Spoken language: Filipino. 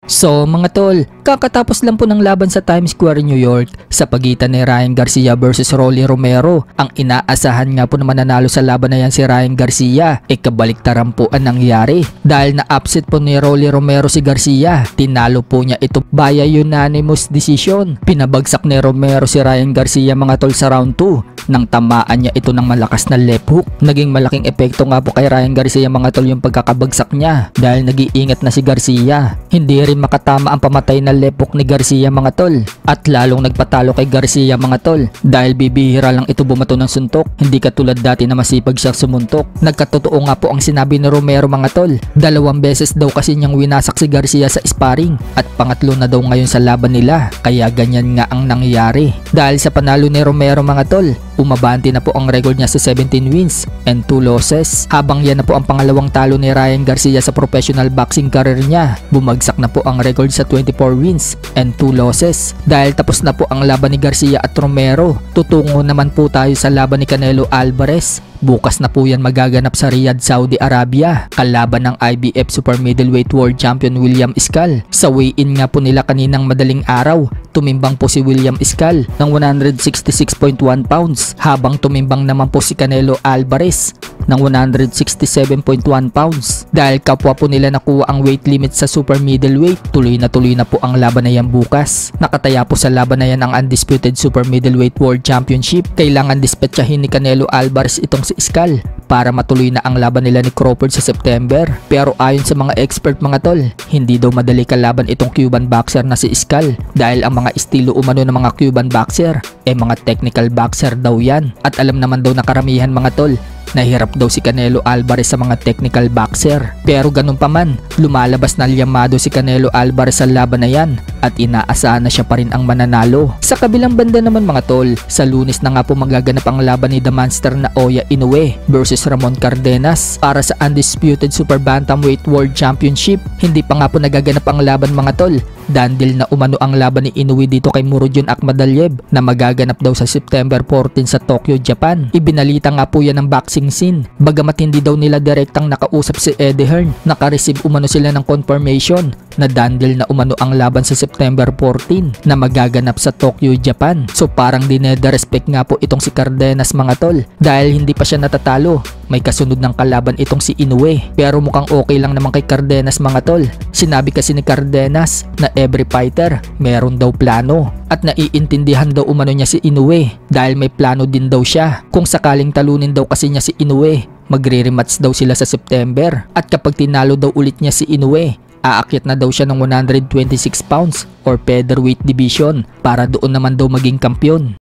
So mga tol, kakatapos lang po ng laban sa Times Square, New York sa pagitan ni Ryan Garcia versus Rolly Romero. Ang inaasahan nga po na mananalo sa laban na yan si Ryan Garcia, kabaliktaran po ang nangyari. Dahil na-upset po ni Rolly Romero si Garcia, tinalo po niya ito via unanimous decision. Pinabagsak ni Romero si Ryan Garcia mga tol sa round 2 nang tamaan niya ito ng malakas na left hook. Naging malaking epekto nga po kay Ryan Garcia mga tol yung pagkakabagsak niya dahil nag-iingat na si Garcia. Hindi rin makatama ang pamatay na left hook ni Garcia mga tol, at lalong nagpatalo kay Garcia mga tol dahil bibihira lang ito bumato ng suntok, hindi katulad dati na masipag siya sumuntok. Nagkatotoo nga po ang sinabi ni Romero mga tol, 2 beses daw kasi niyang winasak si Garcia sa sparring at pangatlo na daw ngayon sa laban nila, kaya ganyan nga ang nangyari. Dahil sa panalo ni Romero mga tol, umabanti na po ang record niya sa 17 wins and 2 losses, habang yan na po ang pangalawang talo ni Ryan Garcia sa professional boxing career niya. Bumagsak na po ang record sa 24 wins and 2 losses. Dahil tapos na po ang laban ni Garcia at Romero, tutungo naman po tayo sa laban ni Canelo Alvarez. Bukas na po yan magaganap sa Riyadh, Saudi Arabia, kalaban ng IBF Super Middleweight World Champion William Iscal. Sa weigh-in nga po nila kaninang madaling araw, tumimbang po si William Iscal ng 166.1 pounds, habang tumimbang naman po si Canelo Alvarez ng 167.1 pounds. Dahil kapwa po nila nakuha ang weight limit sa super middleweight, tuloy na po ang laban na yan bukas. Nakataya po sa laban na yan ang undisputed super middleweight world championship. Kailangan dispatchahin ni Canelo Alvarez itong si Iscal para matuloy na ang laban nila ni Crawford sa September. Pero ayon sa mga expert mga tol, hindi daw madali kalaban itong Cuban boxer na si Iscal dahil ang mga estilo umano ng mga Cuban boxer mga technical boxer daw yan, at alam naman daw na karamihan mga tol, nahirap daw si Canelo Alvarez sa mga technical boxer. Pero ganun pa man, lumalabas na liyamado si Canelo Alvarez sa laban na yan at inaasahan na siya pa rin ang mananalo. Sa kabilang banda naman mga tol, sa Lunes na nga po magaganap ang laban ni The Monster na Oya Inoue versus Ramon Cardenas para sa undisputed super bantamweight world championship. Hindi pa nga po nagaganap ang laban mga tol, dandil na umano ang laban ni Inoue dito kay Murodjon Akhmadaliev na magaganap daw sa September 14 sa Tokyo, Japan. Ibinalita nga po yan ng boxing scene. Bagamat hindi daw nila direktang nakausap si Eddie Hearn, nakareceive umano sila ng confirmation na dandil na umano ang laban sa September 14 na magaganap sa Tokyo, Japan. So parang dinede-respect nga po itong si Cardenas mga tol dahil hindi pa siya natatalo. May kasunod ng kalaban itong si Inoue, pero mukhang okay lang naman kay Cardenas mga tol. Sinabi kasi ni Cardenas na every fighter meron daw plano, at naiintindihan daw umano niya si Inoue dahil may plano din daw siya. Kung sakaling talunin daw kasi niya si Inoue, magre-rematch daw sila sa September, at kapag tinalo daw ulit niya si Inoue, aakyat na daw siya ng 126 pounds or featherweight division para doon naman daw maging kampiyon.